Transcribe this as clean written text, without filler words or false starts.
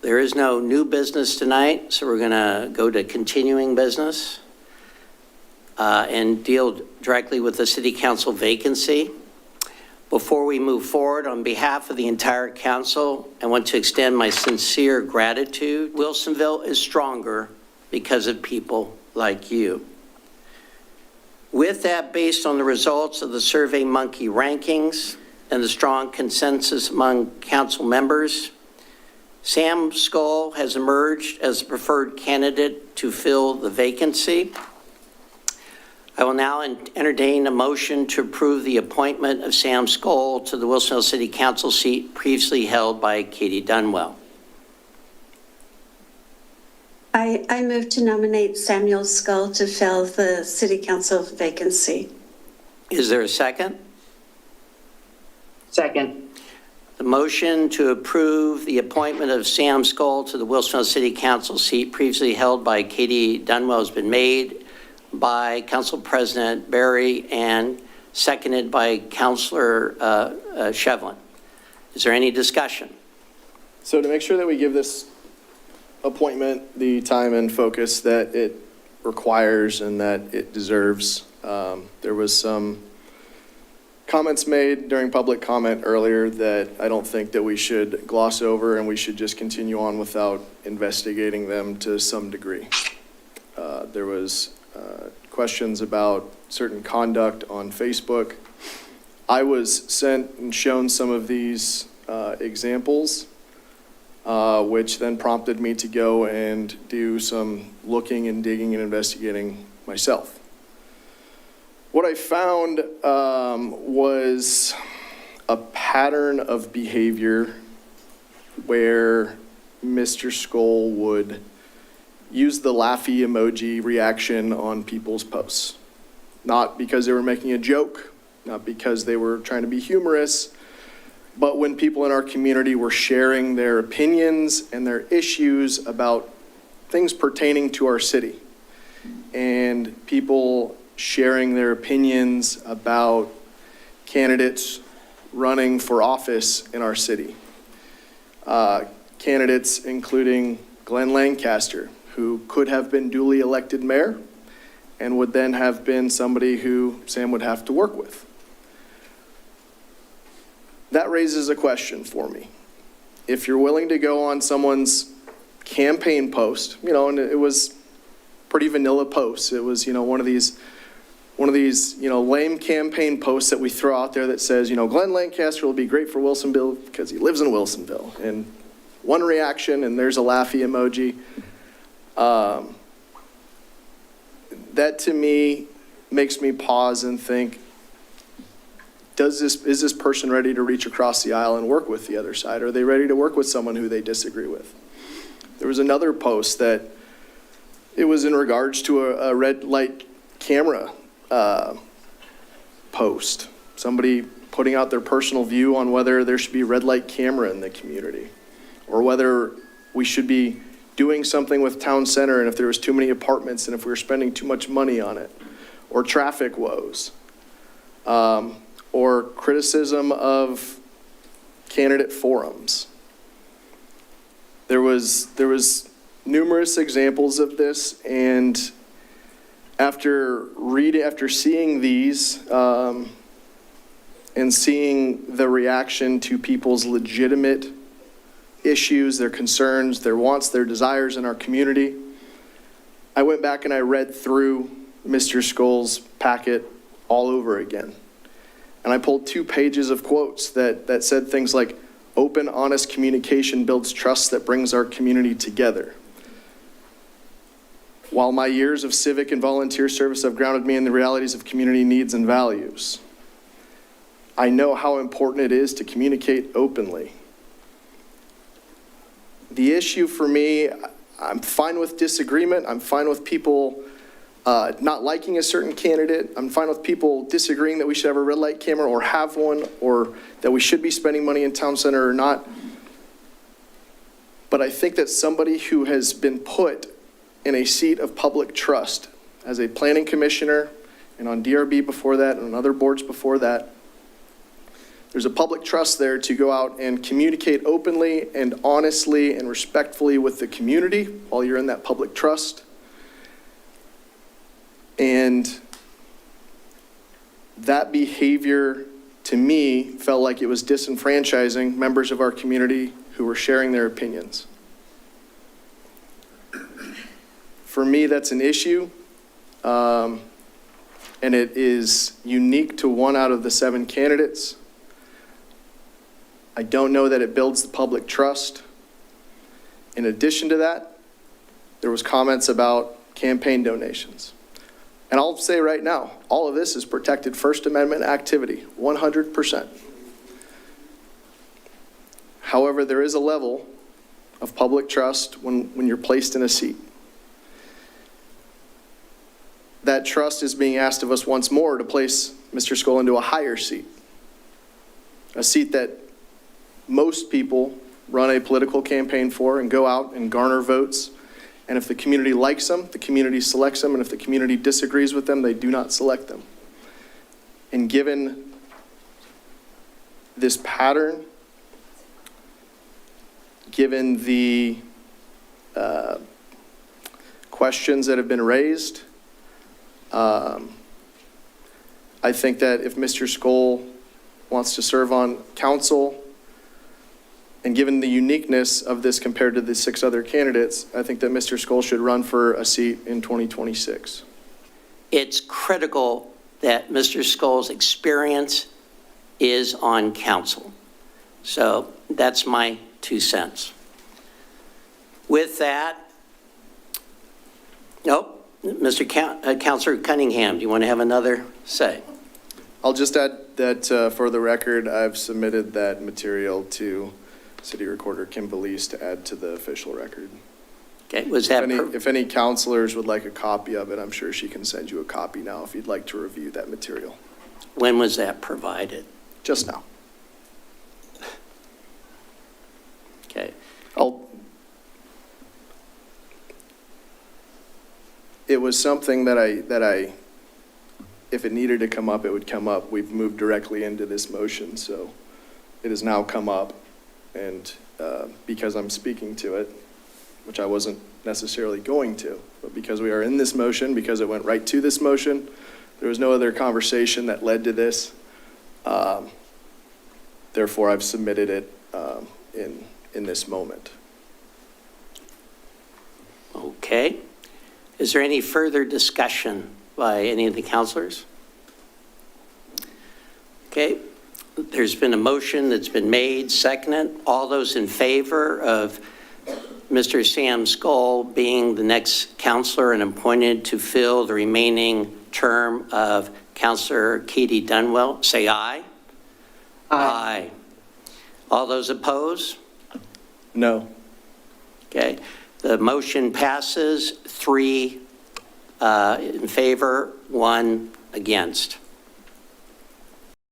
There is no new business tonight, so we're going to go to continuing business and deal directly with the city council vacancy. Before we move forward, on behalf of the entire council, I want to extend my sincere gratitude. Wilsonville is stronger because of people like you. With that, based on the results of the SurveyMonkey rankings and the strong consensus among council members, Sam Scull has emerged as the preferred candidate to fill the vacancy. I will now entertain a motion to approve the appointment of Sam Scull to the Wilsonville City Council seat previously held by Katie Dunwell. I move to nominate Samuel Scull to fill the City Council vacancy. Is there a second? Second. The motion to approve the appointment of Sam Scull to the Wilsonville City Council seat previously held by Katie Dunwell has been made by Council President Barry and seconded by Councilor Shevlin. Is there any discussion? So to make sure that we give this appointment the time and focus that it requires and that it deserves, there was some comments made during public comment earlier that I don't think that we should gloss over, and we should just continue on without investigating them to some degree. There was questions about certain conduct on Facebook. I was sent and shown some of these examples, which then prompted me to go and do some looking and digging and investigating myself. What I found was a pattern of behavior where Mr. Scull would use the laughy emoji reaction on people's posts. Not because they were making a joke, not because they were trying to be humorous, but when people in our community were sharing their opinions and their issues about things pertaining to our city, and people sharing their opinions about candidates running for office in our city. Candidates including Glenn Lancaster, who could have been duly elected mayor and would then have been somebody who Sam would have to work with. That raises a question for me. If you're willing to go on someone's campaign post, and it was pretty vanilla posts. It was, one of these, lame campaign posts that we throw out there that says, Glenn Lancaster will be great for Wilsonville because he lives in Wilsonville. And one reaction, and there's a laughy emoji. That to me makes me pause and think, is this person ready to reach across the aisle and work with the other side? Are they ready to work with someone who they disagree with? There was another post that it was in regards to a red light camera post. Somebody putting out their personal view on whether there should be a red light camera in the community, or whether we should be doing something with town center, and if there was too many apartments and if we were spending too much money on it, or traffic woes, or criticism of candidate forums. There was numerous examples of this, and after seeing these and seeing the reaction to people's legitimate issues, their concerns, their wants, their desires in our community, I went back and I read through Mr. Scull's packet all over again. And I pulled 2 pages of quotes that said things like, "Open, honest communication builds trust that brings our community together. While my years of civic and volunteer service have grounded me in the realities of community needs and values, I know how important it is to communicate openly. The issue for me, I'm fine with disagreement. I'm fine with people not liking a certain candidate. I'm fine with people disagreeing that we should have a red light camera or have one, or that we should be spending money in town center or not. But I think that somebody who has been put in a seat of public trust as a planning commissioner and on DRB before that and on other boards before that, There's a public trust there to go out and communicate openly and honestly and respectfully with the community while you're in that public trust. And that behavior, to me, felt like it was disenfranchising members of our community who were sharing their opinions. For me, that's an issue, and it is unique to one out of the 7 candidates. I don't know that it builds the public trust. In addition to that, there was comments about campaign donations. And I'll say right now, all of this is protected First Amendment activity, 100%. However, there is a level of public trust when you're placed in a seat. That trust is being asked of us once more to place Mr. Scull into a higher seat, a seat that most people run a political campaign for and go out and garner votes. And if the community likes them, the community selects them. And if the community disagrees with them, they do not select them. And given this pattern, given the questions that have been raised, I think that if Mr. Scull wants to serve on council, and given the uniqueness of this compared to the 6 other candidates, I think that Mr. Scull should run for a seat in 2026. It's critical that Mr. Scull's experience is on council. So that's my 2 cents. With that, Councilor Cunningham, do you want to have another say? I'll just add that for the record, I've submitted that material to City Recorder Kim Belize to add to the official record. Okay, was that If any counselors would like a copy of it, I'm sure she can send you a copy now if you'd like to review that material. when was that provided? Just now. Okay. It was something that I, if it needed to come up, it would come up. We've moved directly into this motion, so it has now come up. And because I'm speaking to it, which I wasn't necessarily going to, but because we are in this motion, because it went right to this motion, there was no other conversation that led to this. Therefore, I've submitted it in this moment. Okay. Is there any further discussion by any of the counselors? Okay. There's been a motion that's been made, seconded. All those in favor of Mr. Sam Scull being the next counselor and appointed to fill the remaining term of Counselor Katie Dunwell, say aye. Aye. All those opposed? No. Okay. The motion passes 3 in favor, 1 against.